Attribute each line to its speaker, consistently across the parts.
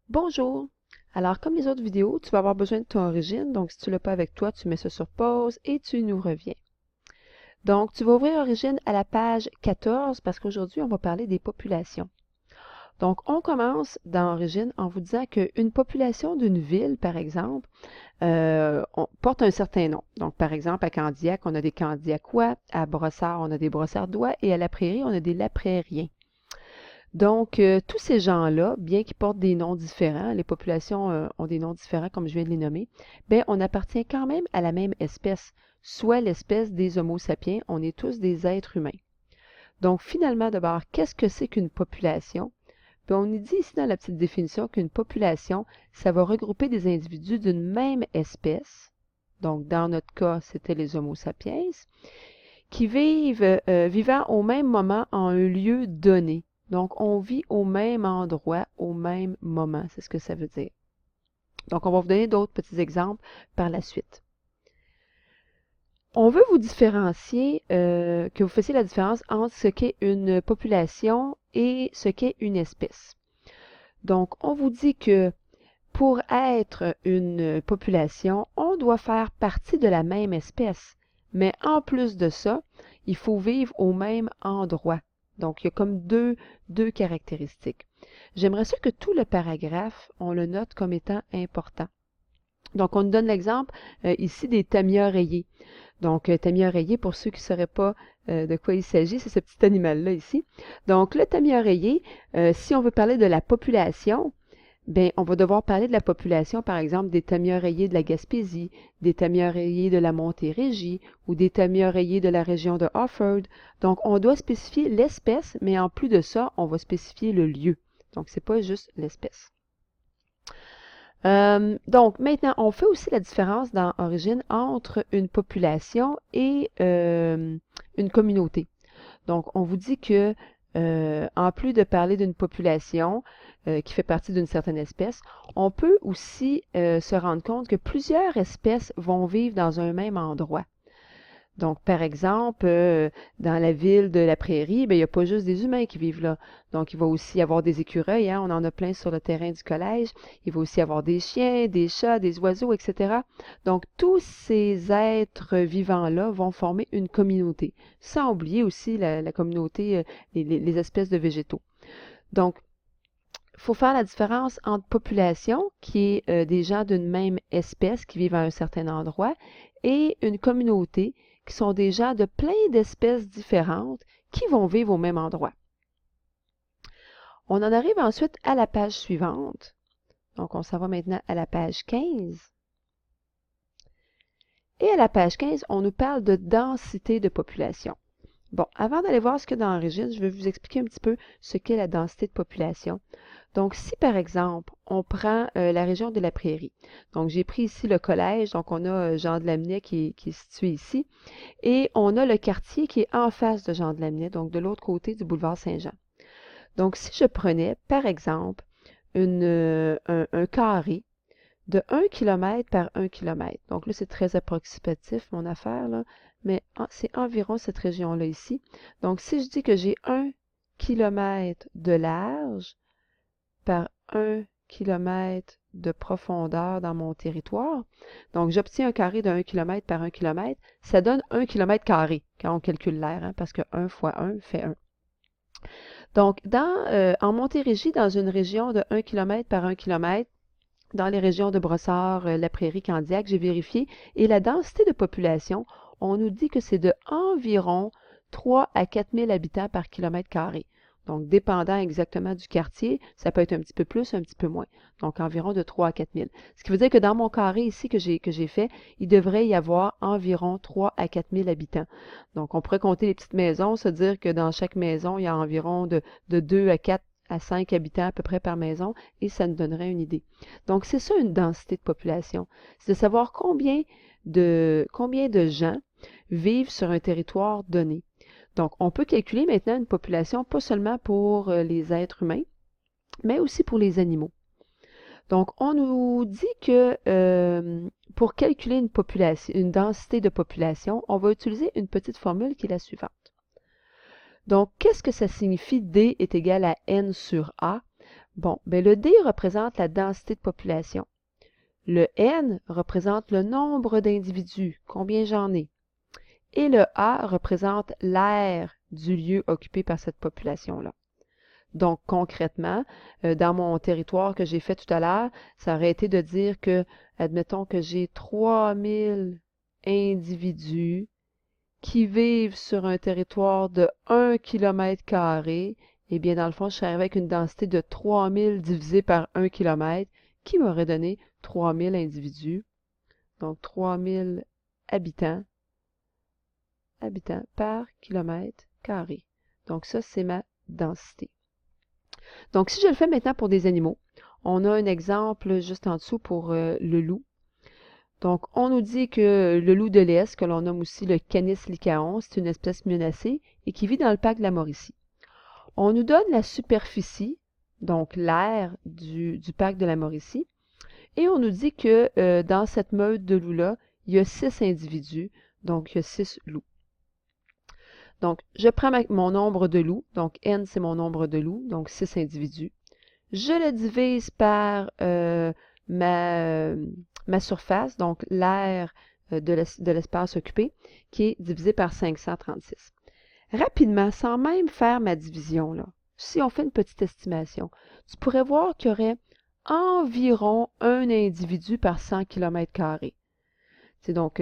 Speaker 1: Bonjour! Alors, comme les autres vidéos, tu vas avoir besoin de ton origine. Donc, si tu ne l'as pas avec toi, tu mets ça sur pause et tu nous reviens. Donc, tu vas ouvrir Origine à la page 14 parce qu'aujourd'hui, on va parler des populations. Donc, on commence dans Origine en vous disant qu'une population d'une ville, par exemple, porte un certain nom. Donc, par exemple, à Candiac, on a des Candiacois, à Brossard, on a des Brossardois et à La Prairie, on a des Laprairiens. Donc, tous ces gens-là, bien qu'ils portent des noms différents, les populations ont des noms différents, comme je viens de les nommer, bien, on appartient quand même à la même espèce, soit l'espèce des Homo sapiens, on est tous des êtres humains. Donc, finalement, d'abord, qu'est-ce que c'est qu'une population? Bien, on nous dit ici dans la petite définition qu'une population, ça va regrouper des individus d'une même espèce, donc dans notre cas, c'était les Homo sapiens, qui vivant au même moment en un lieu donné. Donc, on vit au même endroit, au même moment. C'est ce que ça veut dire. Donc, on va vous donner d'autres petits exemples par la suite. On veut vous différencier, que vous fassiez la différence entre ce qu'est une population et ce qu'est une espèce. Donc, on vous dit que pour être une population, on doit faire partie de la même espèce. Mais en plus de ça, il faut vivre au même endroit. Donc, il y a comme deux caractéristiques. J'aimerais ça que tout le paragraphe, on le note comme étant important. Donc, on nous donne l'exemple ici des tamias rayés. Donc, tamias rayé, pour ceux qui ne sauraient pas de quoi il s'agit, c'est ce petit animal-là ici. Donc, le tamia rayé, si on veut parler de la population, bien, on va devoir parler de la population, par exemple, des tamias rayés de la Gaspésie, des tamias rayés de la Montérégie ou des tamias rayés de la région de Offord. Donc, on doit spécifier l'espèce, mais en plus de ça, on va spécifier le lieu. Donc, ce n'est pas juste l'espèce. Donc, maintenant, on fait aussi la différence dans Origine entre une population et une communauté. Donc, on vous dit que, en plus de parler d'une population qui fait partie d'une certaine espèce, on peut aussi se rendre compte que plusieurs espèces vont vivre dans un même endroit. Donc, par exemple, dans la ville de la Prairie, bien, il n'y a pas juste des humains qui vivent là. Donc, il va aussi y avoir des écureuils, hein, on en a plein sur le terrain du collège. Il va aussi y avoir des chiens, des chats, des oiseaux, etc. Donc, tous ces êtres vivants-là vont former une communauté, sans oublier aussi la communauté, les espèces de végétaux. Donc, il faut faire la différence entre population, qui est des gens d'une même espèce qui vivent à un certain endroit, et une communauté, qui sont des gens de plein d'espèces différentes qui vont vivre au même endroit. On en arrive ensuite à la page suivante. Donc, on s'en va maintenant à la page 15. Et à la page 15, on nous parle de densité de population. Bon, avant d'aller voir ce qu'il y a dans Origine, je vais vous expliquer un petit peu ce qu'est la densité de population. Donc, si par exemple, on prend la région de la Prairie, donc j'ai pris ici le collège, donc on a Jean de Lamenais qui est situé ici, et on a le quartier qui est en face de Jean de Lamenais, donc de l'autre côté du boulevard Saint-Jean. Donc, si je prenais, par exemple, un carré de 1 km par 1 km, donc là, c'est très approximatif, mon affaire, là, mais c'est environ cette région-là ici. Donc, si je dis que j'ai 1 km de large par 1 km de profondeur dans mon territoire, donc j'obtiens un carré de 1 km par 1 km, ça donne 1 km carré quand on calcule l'air, hein, parce que 1 fois 1 fait 1. Donc, en Montérégie, dans une région de 1 km par 1 km, dans les régions de Brossard, La Prairie, Candiac, j'ai vérifié, et la densité de population, on nous dit que c'est de environ 3 à 4 000 habitants par kilomètre carré. Donc, dépendant exactement du quartier, ça peut être un petit peu plus, un petit peu moins. Donc, environ de 3 à 4 000. Ce qui veut dire que dans mon carré ici que j'ai fait, il devrait y avoir environ 3 à 4 000 habitants. Donc, on pourrait compter les petites maisons, se dire que dans chaque maison, il y a environ de 2 à 4 à 5 habitants à peu près par maison, et ça nous donnerait une idée. Donc, c'est ça une densité de population. C'est de savoir combien de gens vivent sur un territoire donné. Donc, on peut calculer maintenant une population pas seulement pour les êtres humains, mais aussi pour les animaux. Donc, on nous dit que pour calculer une densité de population, on va utiliser une petite formule qui est la suivante. Donc, qu'est-ce que ça signifie D est égal à N sur A? Bon, bien le D représente la densité de population. Le N représente le nombre d'individus, combien j'en ai. Et le A représente l'aire du lieu occupé par cette population-là. Donc, concrètement, dans mon territoire que j'ai fait tout à l'heure, ça aurait été de dire que, admettons que j'ai 3000 individus qui vivent sur un territoire de 1 km², eh bien, dans le fond, je serais arrivé avec une densité de 3000 divisé par 1 km, qui m'aurait donné 3000 individus. Donc, 3000 habitants par kilomètre². Donc, ça, c'est ma densité. Donc, si je le fais maintenant pour des animaux, on a un exemple juste en dessous pour le loup. Donc, on nous dit que le loup de l'Est, que l'on nomme aussi le Canis lycaon, c'est une espèce menacée et qui vit dans le parc de la Mauricie. On nous donne la superficie, donc l'aire du parc de la Mauricie, et on nous dit que dans cette meute de loups-là, il y a 6 individus, donc il y a 6 loups. Donc, je prends mon nombre de loups, donc N, c'est mon nombre de loups, donc 6 individus. Je le divise par ma surface, donc l'aire de l'espace occupé, qui est divisé par 536. Rapidement, sans même faire ma division, là, si on fait une petite estimation, tu pourrais voir qu'il y aurait environ un individu par 100 km². Donc,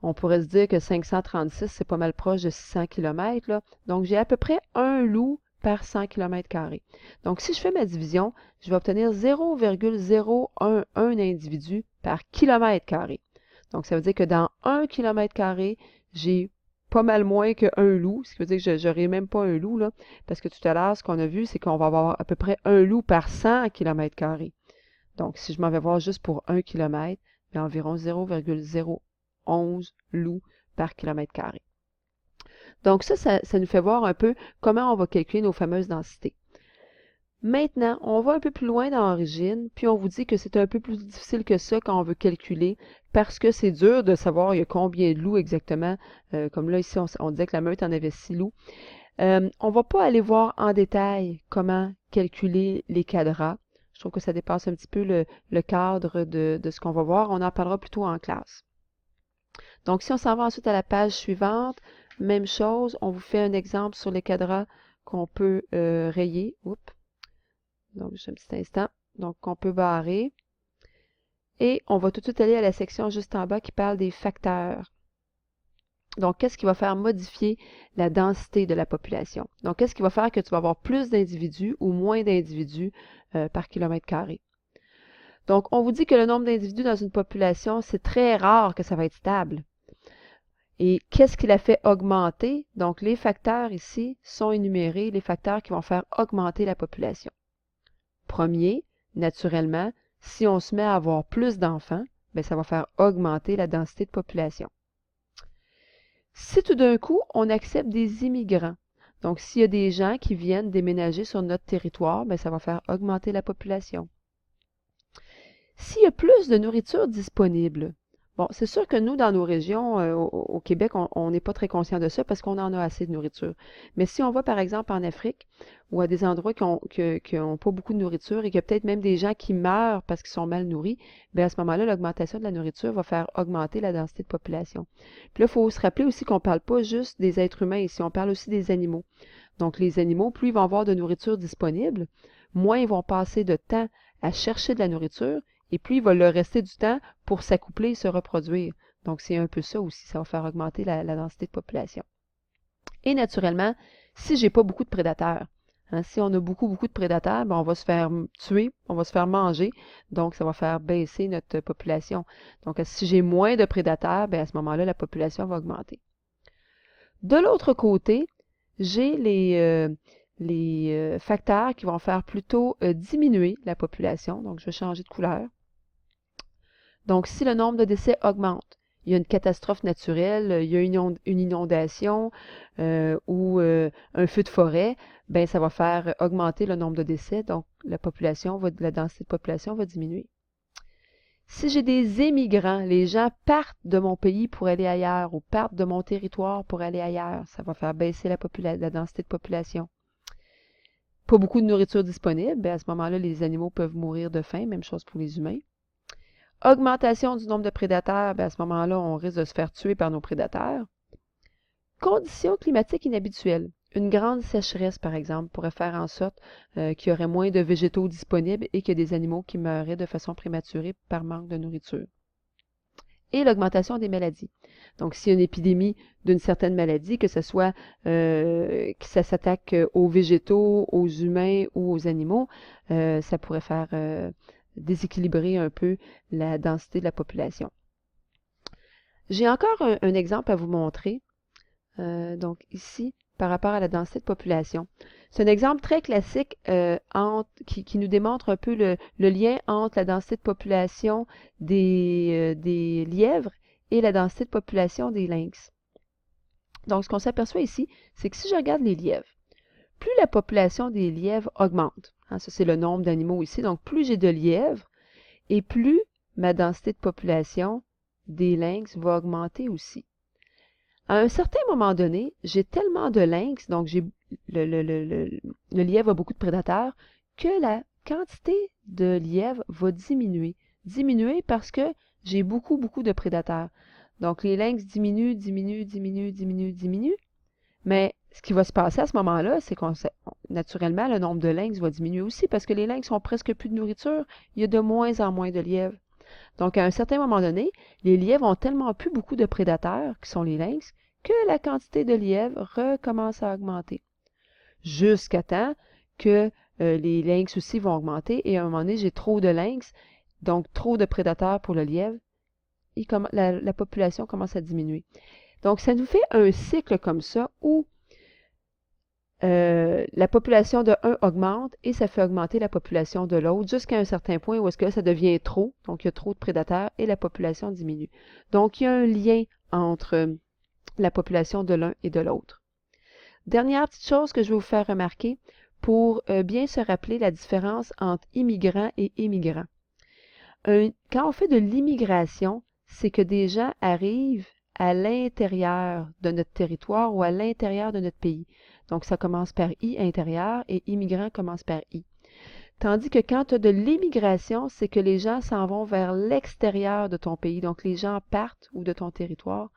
Speaker 1: on pourrait se dire que 536, c'est pas mal proche de 600 km, là. Donc, j'ai à peu près un loup par 100 km². Donc, si je fais ma division, je vais obtenir 0,011 individus par kilomètre². Donc, ça veut dire que dans 1 km², j'ai pas mal moins qu'un loup, ce qui veut dire que je n'aurai même pas un loup, là, parce que tout à l'heure, ce qu'on a vu, c'est qu'on va avoir à peu près un loup par 100 km². Donc, si je m'en vais voir juste pour 1 km, il y a environ 0,011 loups par kilomètre². Donc, ça nous fait voir un peu comment on va calculer nos fameuses densités. Maintenant, on va un peu plus loin dans l'origine, puis on vous dit que c'est un peu plus difficile que ça quand on veut calculer, parce que c'est dur de savoir il y a combien de loups exactement. Comme là, ici, on disait que la meute en avait 6 loups. On ne va pas aller voir en détail comment calculer les quadrats. Je trouve que ça dépasse un petit peu le cadre de ce qu'on va voir. On en parlera plutôt en classe. Donc, si on s'en va ensuite à la page suivante, même chose, on vous fait un exemple sur les quadrats qu'on peut rayer. Oups. Donc, juste un petit instant. Donc, on peut barrer. Et on va tout de suite aller à la section juste en bas qui parle des facteurs. Donc, qu'est-ce qui va faire modifier la densité de la population? Donc, qu'est-ce qui va faire que tu vas avoir plus d'individus ou moins d'individus par kilomètre²? Donc, on vous dit que le nombre d'individus dans une population, c'est très rare que ça va être stable. Et qu'est-ce qui la fait augmenter? Donc, les facteurs ici sont énumérés, les facteurs qui vont faire augmenter la population. Premier, naturellement, si on se met à avoir plus d'enfants, bien, ça va faire augmenter la densité de population. Si tout d'un coup, on accepte des immigrants, donc s'il y a des gens qui viennent déménager sur notre territoire, bien, ça va faire augmenter la population. S'il y a plus de nourriture disponible, bon, c'est sûr que nous, dans nos régions, au Québec, on n'est pas très conscient de ça parce qu'on en a assez de nourriture. Mais si on va, par exemple, en Afrique ou à des endroits qui n'ont pas beaucoup de nourriture et qu'il y a peut-être même des gens qui meurent parce qu'ils sont mal nourris, bien à ce moment-là, l'augmentation de la nourriture va faire augmenter la densité de population. Puis là, il faut se rappeler aussi qu'on ne parle pas juste des êtres humains ici, on parle aussi des animaux. Donc, les animaux, plus ils vont avoir de nourriture disponible, moins ils vont passer de temps à chercher de la nourriture, et puis il va leur rester du temps pour s'accoupler et se reproduire. Donc, c'est un peu ça aussi, ça va faire augmenter la densité de population. Et naturellement, si j'ai pas beaucoup de prédateurs, si on a beaucoup de prédateurs, ben on va se faire tuer, on va se faire manger, donc ça va faire baisser notre population. Donc, si j'ai moins de prédateurs, ben à ce moment-là, la population va augmenter. De l'autre côté, j'ai les facteurs qui vont faire plutôt diminuer la population. Donc, je vais changer de couleur. Donc, si le nombre de décès augmente, il y a une catastrophe naturelle, il y a une inondation ou un feu de forêt, ben ça va faire augmenter le nombre de décès, donc la densité de population va diminuer. Si j'ai des émigrants, les gens partent de mon pays pour aller ailleurs ou partent de mon territoire pour aller ailleurs, ça va faire baisser la densité de population. pas beaucoup de nourriture disponible, bien, à ce moment-là, les animaux peuvent mourir de faim, même chose pour les humains. Augmentation du nombre de prédateurs, bien, à ce moment-là, on risque de se faire tuer par nos prédateurs. Conditions climatiques inhabituelles. Une grande sécheresse, par exemple, pourrait faire en sorte qu'il y aurait moins de végétaux disponibles et qu'il y a des animaux qui meurraient de façon prématurée par manque de nourriture. Et l'augmentation des maladies. Donc, s'il y a une épidémie d'une certaine maladie, que ce soit que ça s'attaque aux végétaux, aux humains ou aux animaux, ça pourrait faire déséquilibrer un peu la densité de la population. J'ai encore un exemple à vous montrer. Donc ici, par rapport à la densité de population. C'est un exemple très classique qui nous démontre un peu le lien entre la densité de population des lièvres et la densité de population des lynx. Donc, ce qu'on s'aperçoit ici, c'est que si je regarde les lièvres, plus la population des lièvres augmente, hein, ça c'est le nombre d'animaux ici, donc plus j'ai de lièvres, et plus ma densité de population des lynx va augmenter aussi. À un certain moment donné, j'ai tellement de lynx, donc le lièvre a beaucoup de prédateurs, que la quantité de lièvres va diminuer. Diminuer parce que j'ai beaucoup de prédateurs. Donc les lynx diminuent, mais ce qui va se passer à ce moment-là, c'est que naturellement, le nombre de lynx va diminuer aussi parce que les lynx ont presque plus de nourriture. Il y a de moins en moins de lièvres. Donc, à un certain moment donné, les lièvres ont tellement plus beaucoup de prédateurs, qui sont les lynx, que la quantité de lièvres recommence à augmenter. Jusqu'à temps que les lynx aussi vont augmenter et à un moment donné, j'ai trop de lynx, donc trop de prédateurs pour le lièvre, et la population commence à diminuer. Donc, ça nous fait un cycle comme ça où la population de un augmente et ça fait augmenter la population de l'autre jusqu'à un certain point où est-ce que ça devient trop, donc il y a trop de prédateurs et la population diminue. Donc, il y a un lien entre la population de l'un et de l'autre. Dernière petite chose que je vais vous faire remarquer pour bien se rappeler la différence entre immigrants et émigrants. Quand on fait de l'immigration, c'est que des gens arrivent à l'intérieur de notre territoire ou à l'intérieur de notre pays. Donc, ça commence par I, intérieur, et immigrant commence par I. Tandis que quand tu as de l'immigration, c'est que les gens s'en vont vers l'extérieur de ton pays. Donc, les gens partent ou de ton territoire.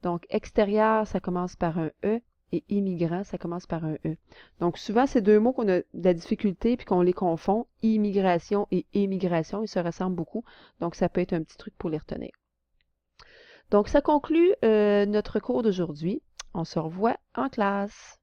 Speaker 1: Donc, extérieur, ça commence par un E, et immigrant, ça commence par un E. Donc, souvent, ces deux mots qu'on a de la difficulté puis qu'on les confond, immigration et émigration, ils se ressemblent beaucoup. Donc, ça peut être un petit truc pour les retenir. Donc, ça conclut notre cours d'aujourd'hui. On se revoit en classe.